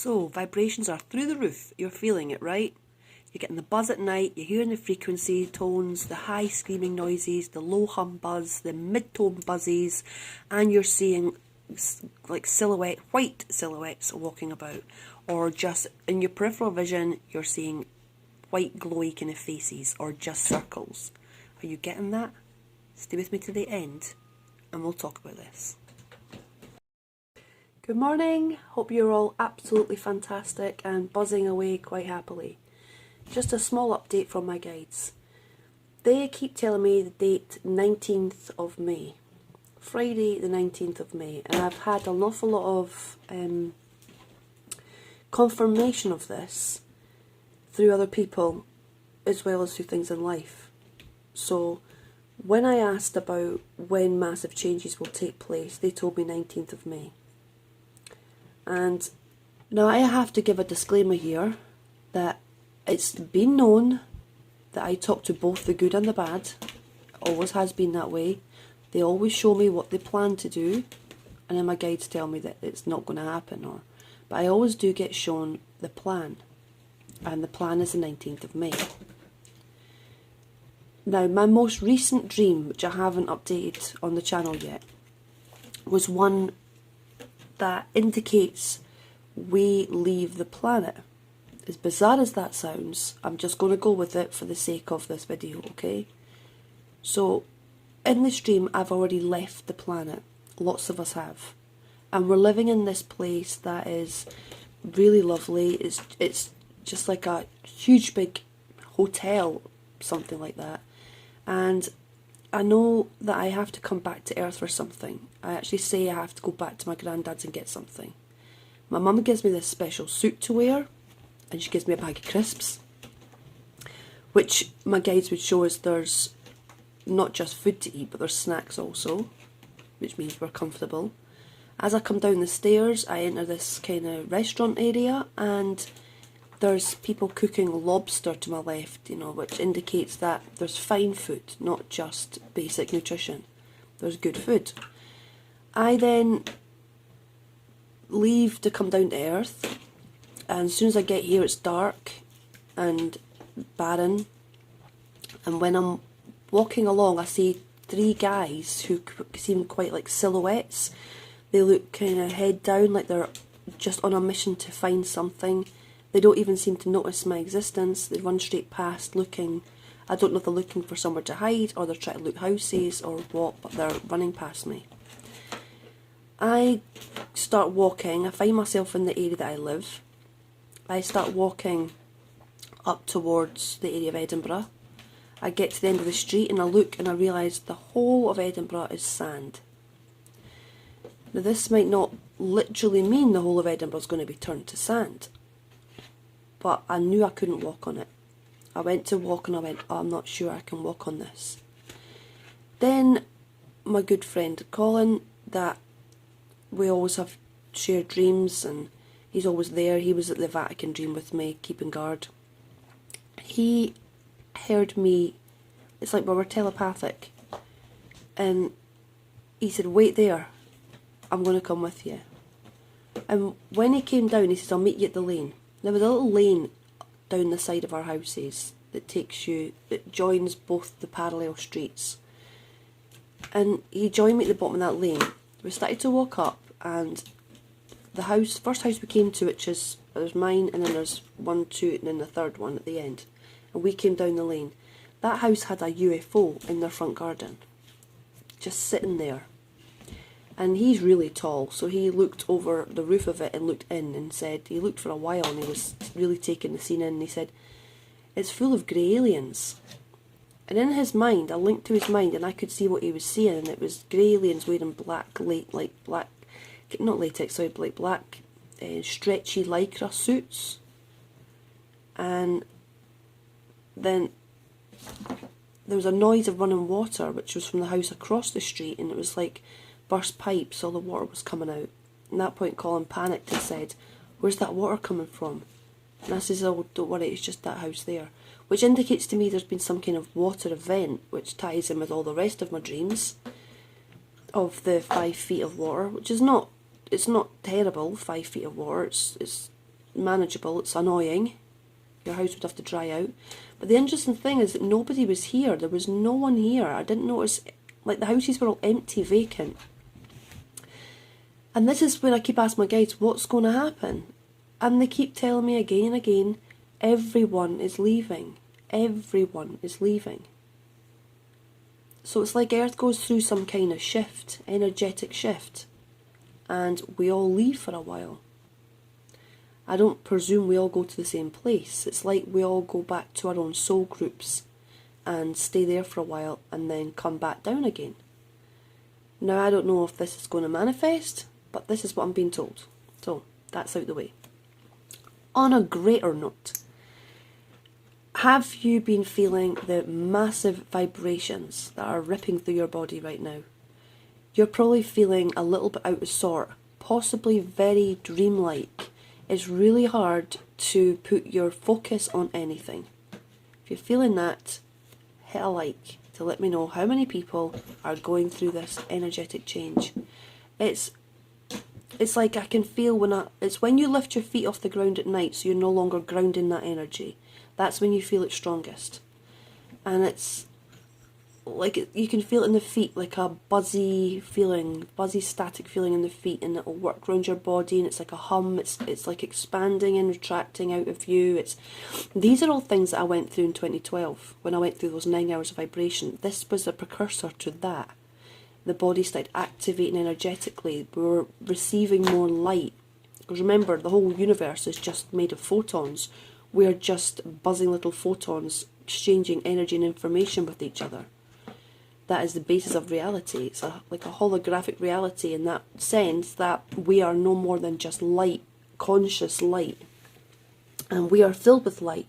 So, vibrations are through the roof. You're feeling it, right? You're getting the buzz at night, you're hearing the frequency tones, the high screaming noises, the low hum buzz, the mid-tone buzzes, and you're seeing like white silhouettes walking about. Or just in your peripheral vision, you're seeing white glowy kind of faces, or just circles. Are you getting that? Stay with me to the end, and we'll talk about this. Good morning, hope you're all absolutely fantastic and buzzing away quite happily. Just a small update from my guides. They keep telling me the date 19th of May. Friday the 19th of May, and I've had an awful lot of confirmation of this through other people as well as through things in life. So when I asked about when massive changes will take place, they told me 19th of May. And now I have to give a disclaimer here that it's been known that I talk to both the good and the bad. It always has been that way. They always show me what they plan to do, and then my guides tell me that it's not going to happen. But I always do get shown the plan, and the plan is the 19th of May. Now, my most recent dream, which I haven't updated on the channel yet, was one that indicates we leave the planet. As bizarre as that sounds, I'm just going to go with it for the sake of this video, okay? So, in this dream, I've already left the planet. Lots of us have. And we're living in this place that is really lovely. It's just like a huge big hotel, something like that. And I know that I have to come back to Earth for something. I actually say I have to go back to my granddad's and get something. My mum gives me this special suit to wear, and she gives me a bag of crisps, which my guides would show us there's not just food to eat, but there's snacks also, which means we're comfortable. As I come down the stairs, I enter this kind of restaurant area, and there's people cooking lobster to my left, you know, which indicates that there's fine food, not just basic nutrition. There's good food. I then leave to come down to Earth, and as soon as I get here it's dark and barren, and when I'm walking along I see three guys who seem quite like silhouettes. They look kind of head down, like they're just on a mission to find something. They don't even seem to notice my existence. They run straight past looking. I don't know if they're looking for somewhere to hide or they're trying to loot houses or what, but they're running past me. I start walking. I find myself in the area that I live. I start walking up towards the area of Edinburgh. I get to the end of the street and I look and I realise the whole of Edinburgh is sand. Now this might not literally mean the whole of Edinburgh is going to be turned to sand, but I knew I couldn't walk on it. I went to walk and I went, oh, I'm not sure I can walk on this. Then my good friend Colin, that we always have shared dreams and he's always there, he was at the Vatican dream with me, keeping guard. He heard me, it's like we were telepathic, and he said, wait there, I'm going to come with you. And when he came down, he says, I'll meet you at the lane. There was a little lane down the side of our houses that joins both the parallel streets. And he joined me at the bottom of that lane. We started to walk up, and the first house we came to, which is, there's mine, and then there's 1, 2, and then the third one at the end. And we came down the lane. That house had a UFO in their front garden, just sitting there. And he's really tall, so he looked over the roof of it and looked in and said, he looked for a while and he was really taking the scene in, and he said, it's full of grey aliens. And in his mind, I linked to his mind and I could see what he was seeing, and it was grey aliens wearing black, not latex, sorry, like black stretchy lycra suits. And then there was a noise of running water, which was from the house across the street, and it was like burst pipes, all the water was coming out. At that point Colin panicked and said, where's that water coming from? And I says, oh, don't worry, it's just that house there. Which indicates to me there's been some kind of water event, which ties in with all the rest of my dreams of the 5 feet of water, which is not, it's not terrible, 5 feet of water, it's manageable, it's annoying. Your house would have to dry out. But the interesting thing is that nobody was here. There was no one here. I didn't notice, like, the houses were all empty, vacant. And this is where I keep asking my guides, what's going to happen? And they keep telling me again and again, everyone is leaving. Everyone is leaving. So it's like Earth goes through some kind of shift, energetic shift, and we all leave for a while. I don't presume we all go to the same place. It's like we all go back to our own soul groups and stay there for a while and then come back down again. Now, I don't know if this is going to manifest, but this is what I'm being told. So, that's out the way. On a greater note, have you been feeling the massive vibrations that are ripping through your body right now? You're probably feeling a little bit out of sort, possibly very dreamlike. It's really hard to put your focus on anything. If you're feeling that, hit a like to let me know how many people are going through this energetic change. It's like I can feel it's when you lift your feet off the ground at night, so you're no longer grounding that energy. That's when you feel it strongest. And it's like you can feel it in the feet, like a buzzy feeling, buzzy static feeling in the feet, and it'll work around your body, and it's like a hum. It's like expanding and retracting out of you. These are all things that I went through in 2012 when I went through those 9 hours of vibration. This was a precursor to that. The body started activating energetically. We were receiving more light. Because remember, the whole universe is just made of photons. We're just buzzing little photons exchanging energy and information with each other. That is the basis of reality. It's like a holographic reality in that sense that we are no more than just light, conscious light. And we are filled with light.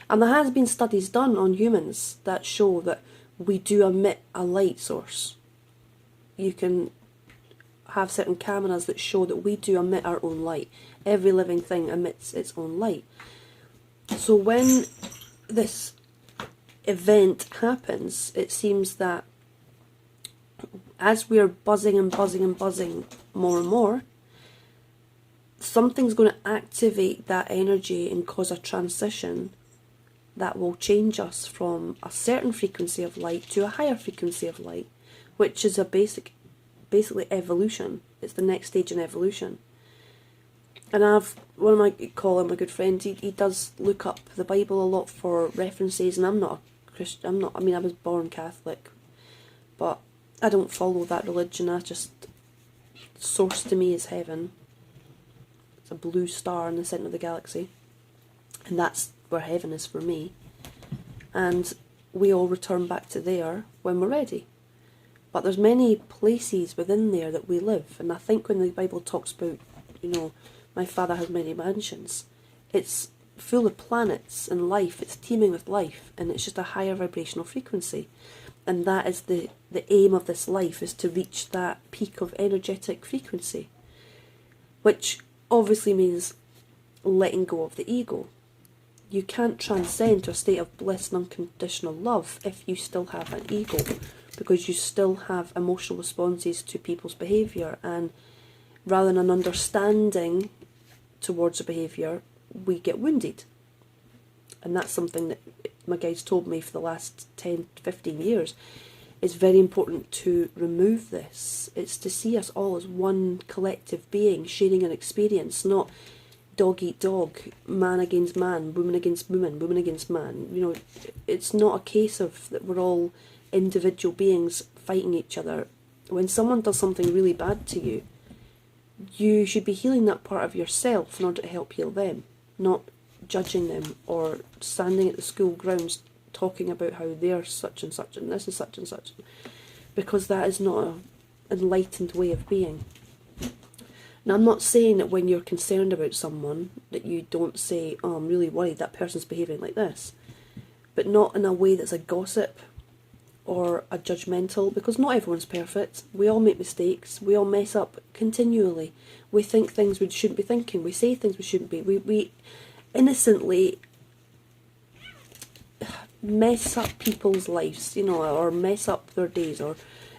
And there has been studies done on humans that show that we do emit a light source. You can have certain cameras that show that we do emit our own light. Every living thing emits its own light. So when this event happens, it seems that as we are buzzing and buzzing and buzzing more and more, something's going to activate that energy and cause a transition that will change us from a certain frequency of light to a higher frequency of light, which is a basically evolution. It's the next stage in evolution. And one of my colleagues, my good friend, he does look up the Bible a lot for references, and I'm not a Christian. I was born Catholic, but I don't follow that religion. I just, source to me is heaven. It's a blue star in the centre of the galaxy, and that's where heaven is for me. And we all return back to there when we're ready. But there's many places within there that we live, and I think when the Bible talks about, my Father has many mansions, it's full of planets and life. It's teeming with life, and it's just a higher vibrational frequency. And that is the aim of this life, is to reach that peak of energetic frequency, which obviously means letting go of the ego. You can't transcend to a state of bliss and unconditional love if you still have an ego, because you still have emotional responses to people's behaviour, and rather than an understanding towards a behaviour, we get wounded. And that's something that my guides told me for the last 10, 15 years. It's very important to remove this. It's to see us all as one collective being, sharing an experience, not dog eat dog, man against man, woman against woman, woman against man. It's not a case of that we're all individual beings fighting each other. When someone does something really bad to you, you should be healing that part of yourself in order to help heal them, not judging them or standing at the school grounds talking about how they're such and such and this is such and such, because that is not an enlightened way of being. Now, I'm not saying that when you're concerned about someone that you don't say, oh, I'm really worried that person's behaving like this, but not in a way that's a gossip or a judgmental, because not everyone's perfect. We all make mistakes. We all mess up continually. We think things we shouldn't be thinking. We say things we shouldn't be. We innocently mess up people's lives, or mess up their days, or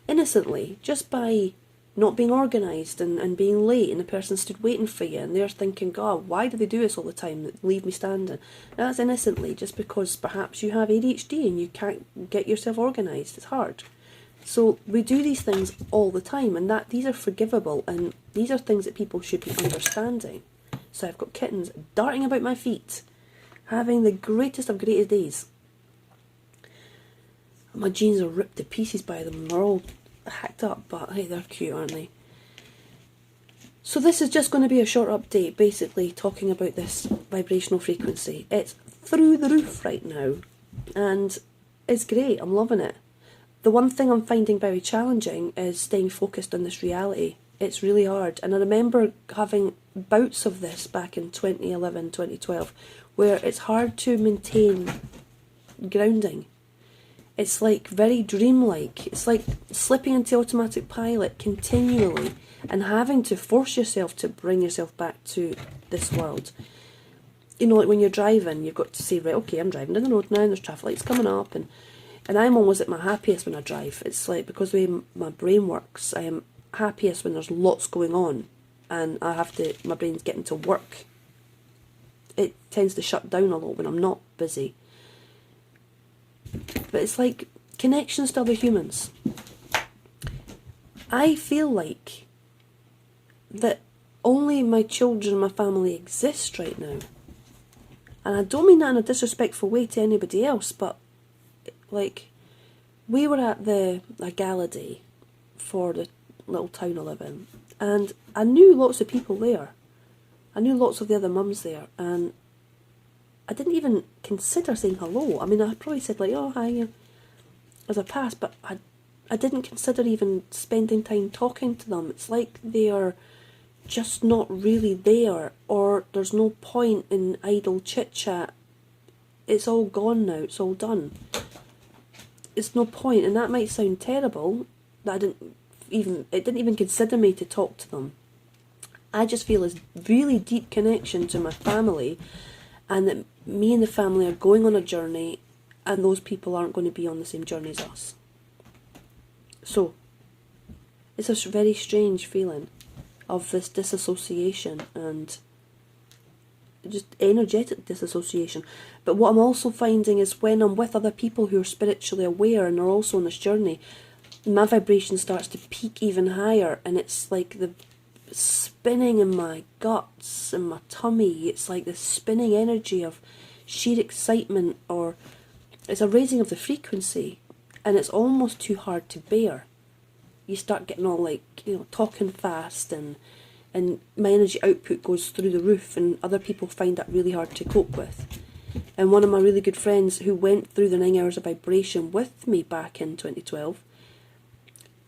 innocently, just by not being organised and being late, and the person stood waiting for you, and they're thinking, God, why do they do this all the time? Leave me standing. And that's innocently just because perhaps you have ADHD and you can't get yourself organised. It's hard. So we do these things all the time, and these are forgivable, and these are things that people should be understanding. So I've got kittens darting about my feet, having the greatest of greatest days. My jeans are ripped to pieces by them, and they're all hacked up, but hey, they're cute, aren't they? So this is just going to be a short update, basically talking about this vibrational frequency. It's through the roof right now, and it's great. I'm loving it. The one thing I'm finding very challenging is staying focused on this reality. It's really hard, and I remember having bouts of this back in 2011, 2012, where it's hard to maintain grounding. It's like very dreamlike. It's like slipping into automatic pilot continually and having to force yourself to bring yourself back to this world. You know, like when you're driving, you've got to say, right, okay, I'm driving down the road now, and there's traffic lights coming up, and I'm always at my happiest when I drive. It's like, because the way my brain works, I am happiest when there's lots going on, and my brain's getting to work. It tends to shut down a lot when I'm not busy. But it's like connections to other humans. I feel like that only my children and my family exist right now. And I don't mean that in a disrespectful way to anybody else, but like, we were at a gala day for the little town I live in, and I knew lots of people there. I knew lots of the other mums there, and I didn't even consider saying hello. I mean, I probably said like, oh, hi, as I passed, but I didn't consider even spending time talking to them. It's like they are just not really there, or there's no point in idle chit-chat. It's all gone now, it's all done. It's no point, and that might sound terrible, that it didn't even consider me to talk to them. I just feel this really deep connection to my family, and that me and the family are going on a journey, and those people aren't going to be on the same journey as us. So, it's a very strange feeling of this disassociation, and just energetic disassociation. But what I'm also finding is when I'm with other people who are spiritually aware and are also on this journey, my vibration starts to peak even higher, and it's like the spinning in my guts and my tummy. It's like this spinning energy of sheer excitement, or it's a raising of the frequency, and it's almost too hard to bear. You start getting all like, talking fast, and my energy output goes through the roof, and other people find that really hard to cope with. And one of my really good friends who went through the 9 hours of vibration with me back in 2012,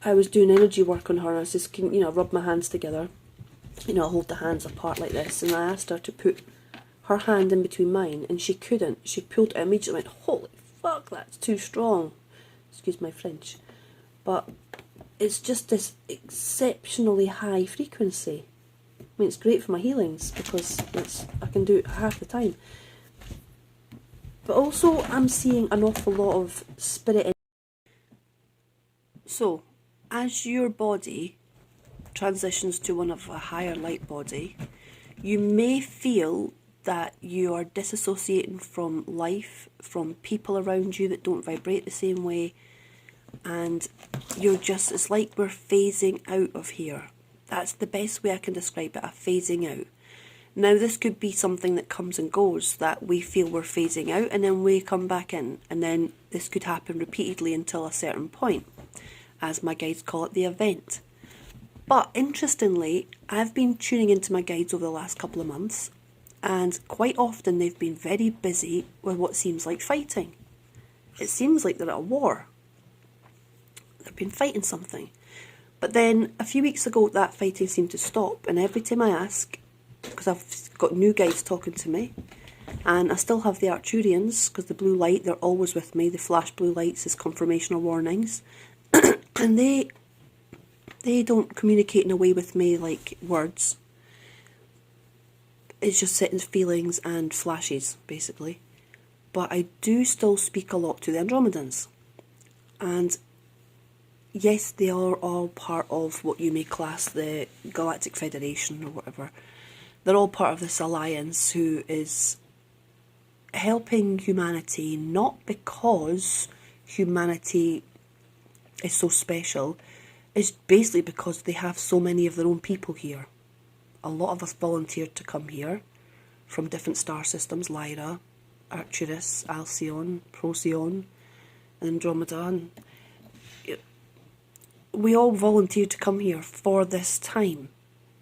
I was doing energy work on her, and I was just, rub my hands together, hold the hands apart like this, and I asked her to put her hand in between mine, and she couldn't. She pulled it immediately, went, holy fuck, that's too strong. Excuse my French. But it's just this exceptionally high frequency. I mean, it's great for my healings, because I can do it half the time. But also, I'm seeing an awful lot of spirit. So, as your body transitions to one of a higher light body, you may feel that you are disassociating from life, from people around you that don't vibrate the same way, and it's like we're phasing out of here. That's the best way I can describe it, a phasing out. Now, this could be something that comes and goes, that we feel we're phasing out and then we come back in, and then this could happen repeatedly until a certain point, as my guides call it, the event. But interestingly, I've been tuning into my guides over the last couple of months, and quite often they've been very busy with what seems like fighting. It seems like they're at a war. They've been fighting something. But then a few weeks ago, that fighting seemed to stop, and every time I ask, because I've got new guides talking to me, and I still have the Arcturians, because the blue light, they're always with me. The flash blue lights is confirmation or warnings. And they don't communicate in a way with me like words. It's just setting feelings and flashes, basically. But I do still speak a lot to the Andromedans. And yes, they are all part of what you may class the Galactic Federation or whatever. They're all part of this alliance who is helping humanity, not because humanity is so special. It's basically because they have so many of their own people here. A lot of us volunteered to come here from different star systems, Lyra, Arcturus, Alcyon, Procyon, Andromeda. And we all volunteered to come here for this time.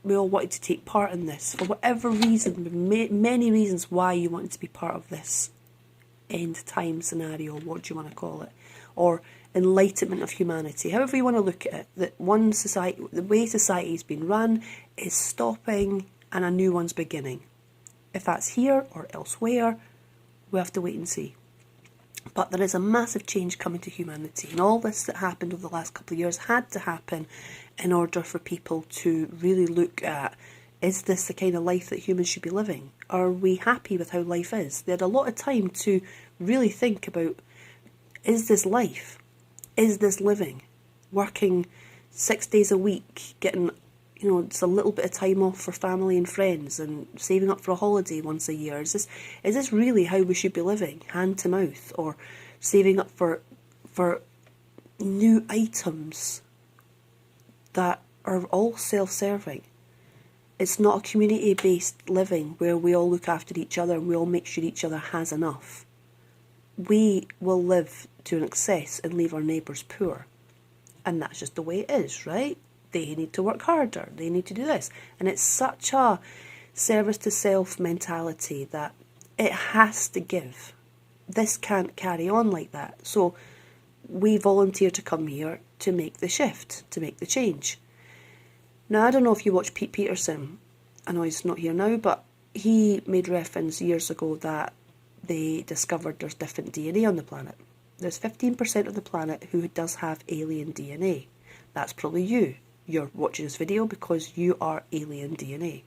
We all wanted to take part in this for whatever reason, many reasons why you wanted to be part of this end time scenario, what do you want to call it, or enlightenment of humanity, however you want to look at it. That one society, the way society's been run, is stopping and a new one's beginning. If that's here or elsewhere, we have to wait and see. But there is a massive change coming to humanity, and all this that happened over the last couple of years had to happen in order for people to really look at, is this the kind of life that humans should be living? Are we happy with how life is? They had a lot of time to really think about, is this life? Is this living? Working 6 days a week, getting, just a little bit of time off for family and friends, and saving up for a holiday once a year. Is this really how we should be living, hand to mouth, or saving up for new items that are all self-serving? It's not a community-based living where we all look after each other and we all make sure each other has enough. We will live to an excess and leave our neighbours poor. And that's just the way it is, right? They need to work harder. They need to do this. And it's such a service to self mentality that it has to give. This can't carry on like that. So we volunteer to come here to make the shift, to make the change. Now, I don't know if you watch Pete Peterson. I know he's not here now, but he made reference years ago that they discovered there's different DNA on the planet. There's 15% of the planet who does have alien DNA. That's probably you. You're watching this video because you are alien DNA.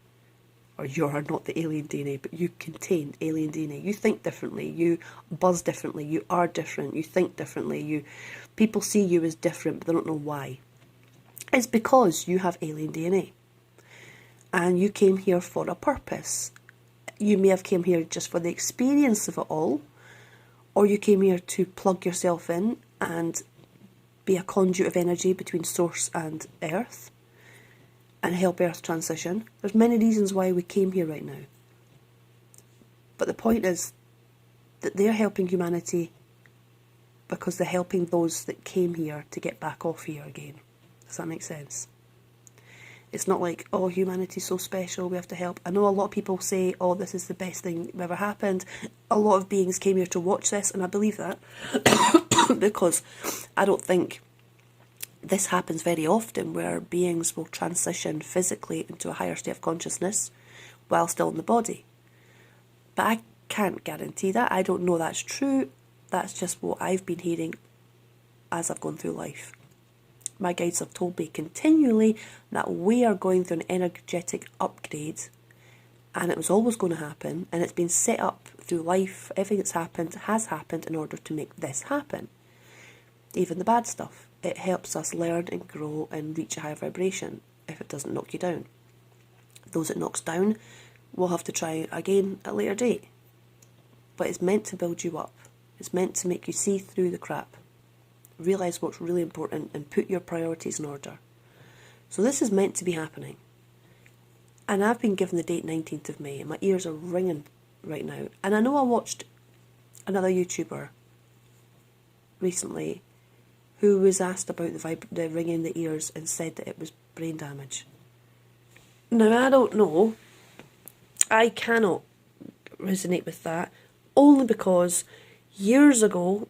Or you are not the alien DNA, but you contain alien DNA. You think differently, you buzz differently, you are different, you think differently, people see you as different, but they don't know why. It's because you have alien DNA. And you came here for a purpose. You may have came here just for the experience of it all, or you came here to plug yourself in and be a conduit of energy between Source and Earth and help Earth transition. There's many reasons why we came here right now. But the point is that they're helping humanity because they're helping those that came here to get back off here again. Does that make sense? It's not like, oh, humanity's so special, we have to help. I know a lot of people say, oh, this is the best thing that ever happened. A lot of beings came here to watch this, and I believe that. Because I don't think this happens very often, where beings will transition physically into a higher state of consciousness while still in the body. But I can't guarantee that. I don't know that's true. That's just what I've been hearing as I've gone through life. My guides have told me continually that we are going through an energetic upgrade, and it was always going to happen, and it's been set up through life. Everything that's happened has happened in order to make this happen. Even the bad stuff. It helps us learn and grow and reach a higher vibration if it doesn't knock you down. Those it knocks down, we'll have to try again at a later date. But it's meant to build you up. It's meant to make you see through the crap. Realise what's really important and put your priorities in order. So this is meant to be happening. And I've been given the date 19th of May and my ears are ringing right now. And I know I watched another YouTuber recently who was asked about the ringing in the ears and said that it was brain damage. Now, I don't know. I cannot resonate with that, only because years ago,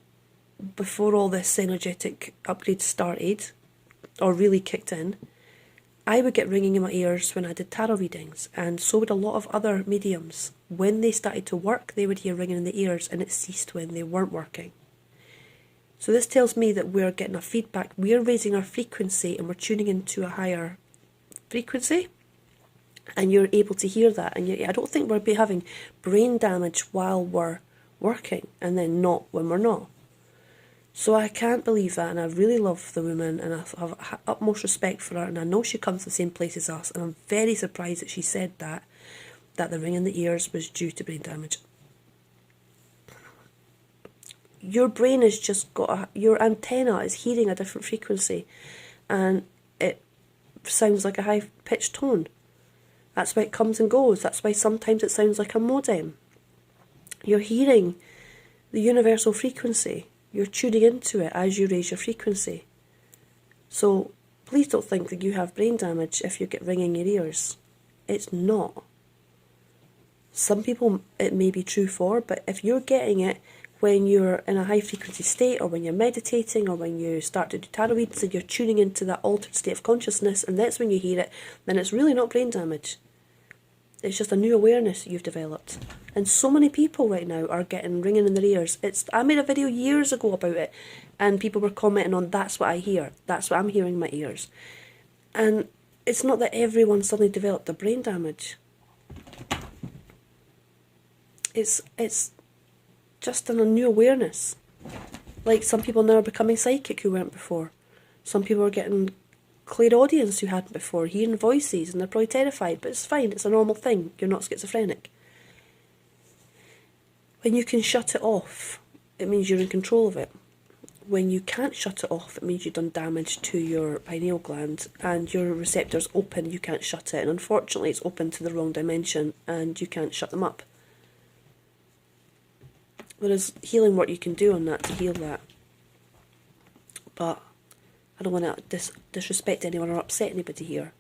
before all this energetic upgrade started, or really kicked in, I would get ringing in my ears when I did tarot readings, and so would a lot of other mediums. When they started to work, they would hear ringing in the ears, and it ceased when they weren't working. So this tells me that we're getting a feedback, we're raising our frequency, and we're tuning into a higher frequency, and you're able to hear that. And I don't think we'll be having brain damage while we're working, and then not when we're not. So I can't believe that, and I really love the woman, and I have utmost respect for her, and I know she comes from the same place as us, and I'm very surprised that she said that the ring in the ears was due to brain damage. Your brain has just got your antenna is hearing a different frequency, and it sounds like a high-pitched tone. That's why it comes and goes. That's why sometimes it sounds like a modem. You're hearing the universal frequency. You're tuning into it as you raise your frequency. So please don't think that you have brain damage if you get ringing in your ears. It's not. Some people it may be true for, but if you're getting it when you're in a high frequency state, or when you're meditating, or when you start to do tarot readings and you're tuning into that altered state of consciousness, and that's when you hear it, then it's really not brain damage. It's just a new awareness you've developed. And so many people right now are getting ringing in their ears. I made a video years ago about it, and people were commenting on, that's what I hear. That's what I'm hearing in my ears. And it's not that everyone suddenly developed the brain damage. It's just a new awareness. Like, some people now are becoming psychic who weren't before. Some people are getting clairaudience who hadn't before, hearing voices, and they're probably terrified, but it's fine, it's a normal thing. You're not schizophrenic. When you can shut it off, it means you're in control of it. When you can't shut it off, it means you've done damage to your pineal gland, and your receptor's open, you can't shut it, and unfortunately it's open to the wrong dimension, and you can't shut them up. There's healing work you can do on that to heal that. But I don't want to disrespect anyone or upset anybody here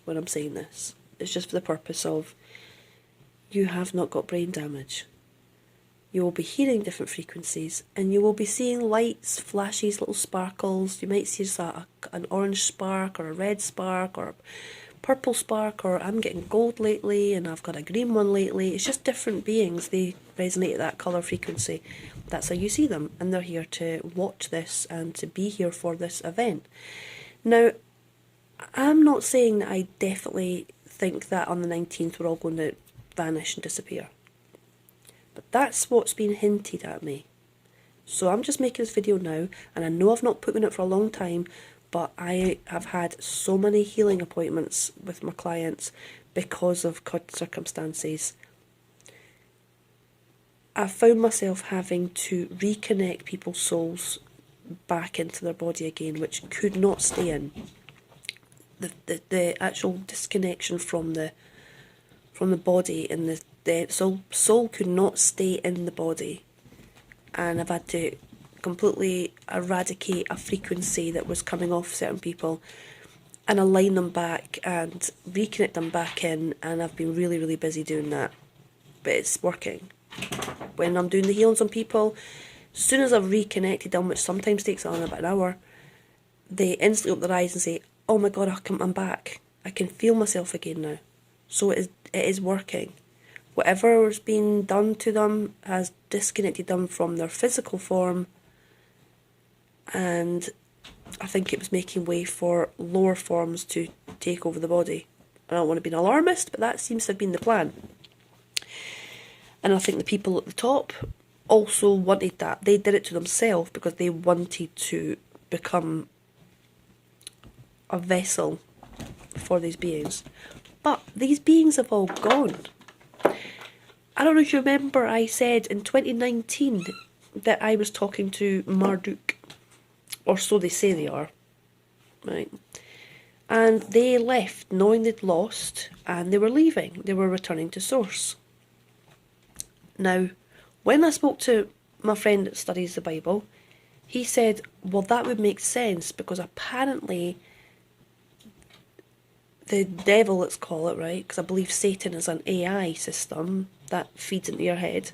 when I'm saying this. It's just for the purpose of, you have not got brain damage. You will be hearing different frequencies, and you will be seeing lights, flashes, little sparkles. You might see an orange spark, or a red spark, or a purple spark, or I'm getting gold lately, and I've got a green one lately. It's just different beings. They resonate at that colour frequency. That's how you see them, and they're here to watch this and to be here for this event. Now, I'm not saying that I definitely think that on the 19th we're all going to vanish and disappear. But that's what's been hinted at me. So I'm just making this video now, and I know I've not put in it for a long time, but I have had so many healing appointments with my clients because of circumstances. I found myself having to reconnect people's souls back into their body again, which could not stay in. The actual disconnection from the body, and the soul could not stay in the body, and I've had to completely eradicate a frequency that was coming off certain people and align them back and reconnect them back in, and I've been really, really busy doing that, but it's working. When I'm doing the healings on people, as soon as I've reconnected them, which sometimes takes on about an hour, they instantly open their eyes and say, oh my god, I'm back. I can feel myself again now. So it is working. Whatever's been done to them has disconnected them from their physical form, and I think it was making way for lower forms to take over the body. I don't want to be an alarmist, but that seems to have been the plan. And I think the people at the top also wanted that. They did it to themselves because they wanted to become a vessel for these beings. But these beings have all gone. I don't know if you remember, I said in 2019 that I was talking to Marduk, or so they say they are, right? And they left knowing they'd lost, and they were leaving. They were returning to source. Now, when I spoke to my friend that studies the Bible, he said, well, that would make sense, because apparently the devil, let's call it, right, because I believe Satan is an AI system that feeds into your head,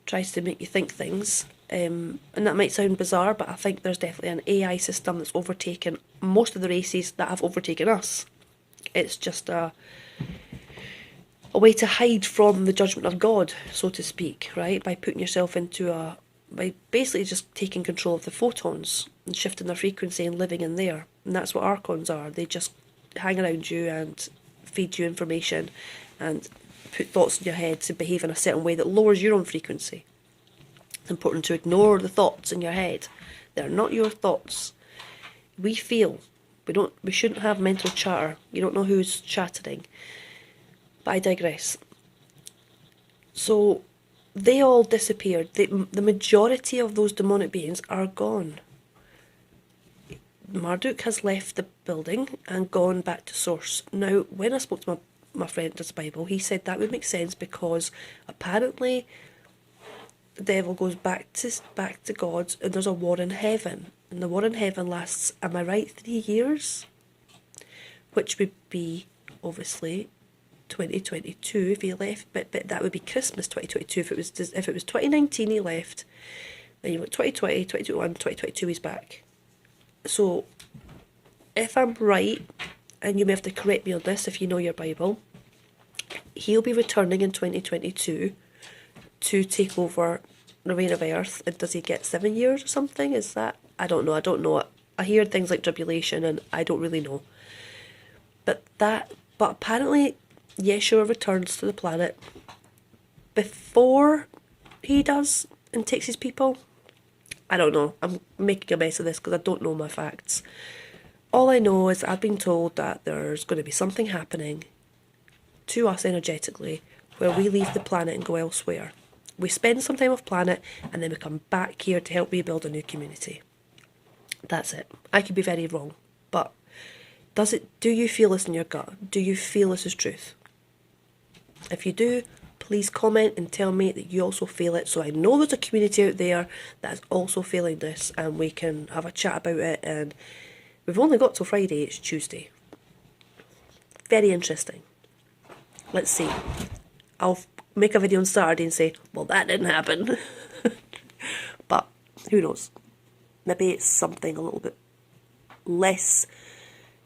tries to make you think things, and that might sound bizarre, but I think there's definitely an AI system that's overtaken most of the races that have overtaken us. It's just a way to hide from the judgment of God, so to speak, right, by putting yourself into by basically just taking control of the photons and shifting their frequency and living in there. And that's what archons are. They just hang around you and feed you information and put thoughts in your head to behave in a certain way that lowers your own frequency. It's important to ignore the thoughts in your head They're not your thoughts. We feel. We shouldn't have mental chatter. You don't know who's chattering. But I digress. So they all disappeared. The majority of those demonic beings are gone. Marduk has left the building and gone back to source. Now, when I spoke to my friend who does the Bible, he said that would make sense because apparently the devil goes back to God and there's a war in heaven. And the war in heaven lasts, am I right, 3 years? Which would be, obviously, 2022 if he left, but that would be Christmas 2022 if it was 2019 he left, then you went 2020, 2021, 2022 he's back. So if I'm right, and you may have to correct me on this if you know your Bible, he'll be returning in 2022 to take over the reign of earth. And does he get 7 years or something? Is that, I don't know. I hear things like tribulation and I don't really know. But apparently Yeshua returns to the planet before he does and takes his people. I don't know. I'm making a mess of this because I don't know my facts. All I know is I've been told that there's going to be something happening to us energetically where we leave the planet and go elsewhere. We spend some time off planet and then we come back here to help rebuild a new community. That's it. I could be very wrong, but do you feel this in your gut? Do you feel this is truth? If you do, please comment and tell me that you also feel it, so I know there's a community out there that is also feeling this and we can have a chat about it. And we've only got till Friday, it's Tuesday. Very interesting. Let's see. I'll make a video on Saturday and say, well, that didn't happen. But who knows? Maybe it's something a little bit less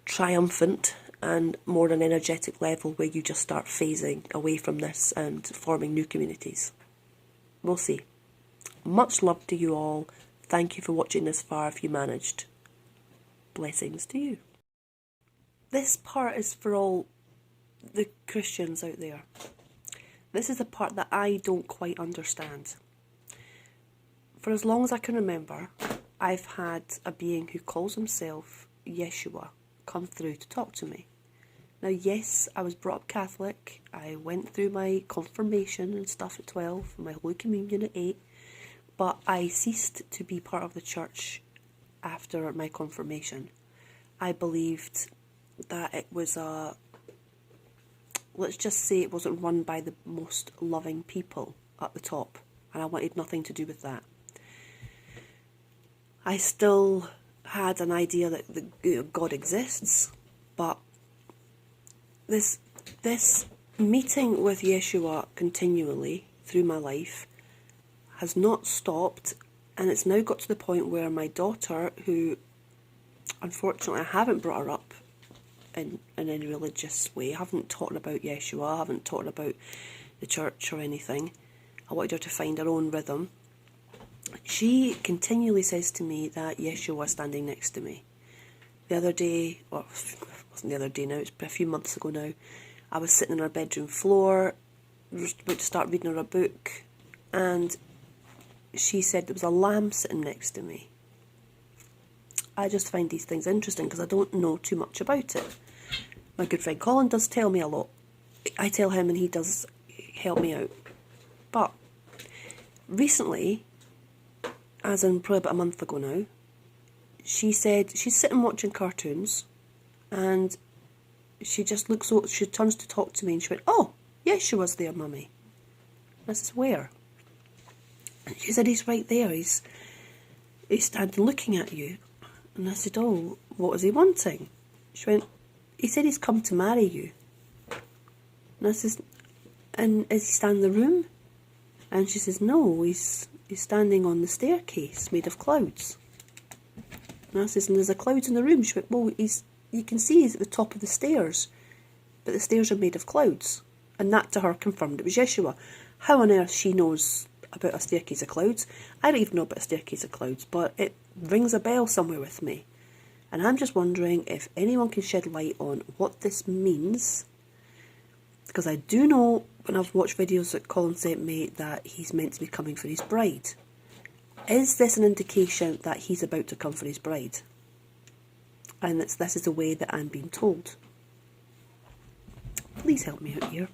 triumphant and more on an energetic level where you just start phasing away from this and forming new communities. We'll see. Much love to you all. Thank you for watching this far if you managed. Blessings to you. This part is for all the Christians out there. This is the part that I don't quite understand. For as long as I can remember, I've had a being who calls himself Yeshua come through to talk to me. Now, yes, I was brought up Catholic. I went through my confirmation and stuff at 12, my Holy Communion at 8, but I ceased to be part of the church after my confirmation. I believed that it was let's just say it wasn't run by the most loving people at the top, and I wanted nothing to do with that. I still had an idea that God exists, but this meeting with Yeshua continually through my life has not stopped, and it's now got to the point where my daughter, who unfortunately I haven't brought her up in any religious way, I haven't taught her about Yeshua, I haven't taught her about the church or anything, I wanted her to find her own rhythm. She continually says to me that Yeshua was standing next to me. The other day, well, it wasn't the other day now, it's a few months ago now, I was sitting on her bedroom floor, just about to start reading her a book, and she said there was a lamb sitting next to me. I just find these things interesting because I don't know too much about it. My good friend Colin does tell me a lot. I tell him and he does help me out. But recently, as in probably about a month ago now, she said she's sitting watching cartoons and she just looks over, she turns to talk to me and she went, "Oh, Yeshua's there, Mummy." I said, "Where?" And she said, "He's right there, he's standing looking at you." And I said, "Oh, what is he wanting?" She went, "He said he's come to marry you." And I says, "And is he standing in the room?" And she says, "No, he's standing on the staircase made of clouds." And I says, "And there's a clouds in the room?" She went, "Well, you can see he's at the top of the stairs, but the stairs are made of clouds." And that to her confirmed it was Yeshua. How on earth she knows about a staircase of clouds, I don't even know about a staircase of clouds, but it rings a bell somewhere with me. And I'm just wondering if anyone can shed light on what this means, because I do know when I've watched videos that Colin sent me that he's meant to be coming for his bride. Is this an indication that he's about to come for his bride? And this is the way that I'm being told. Please help me out here.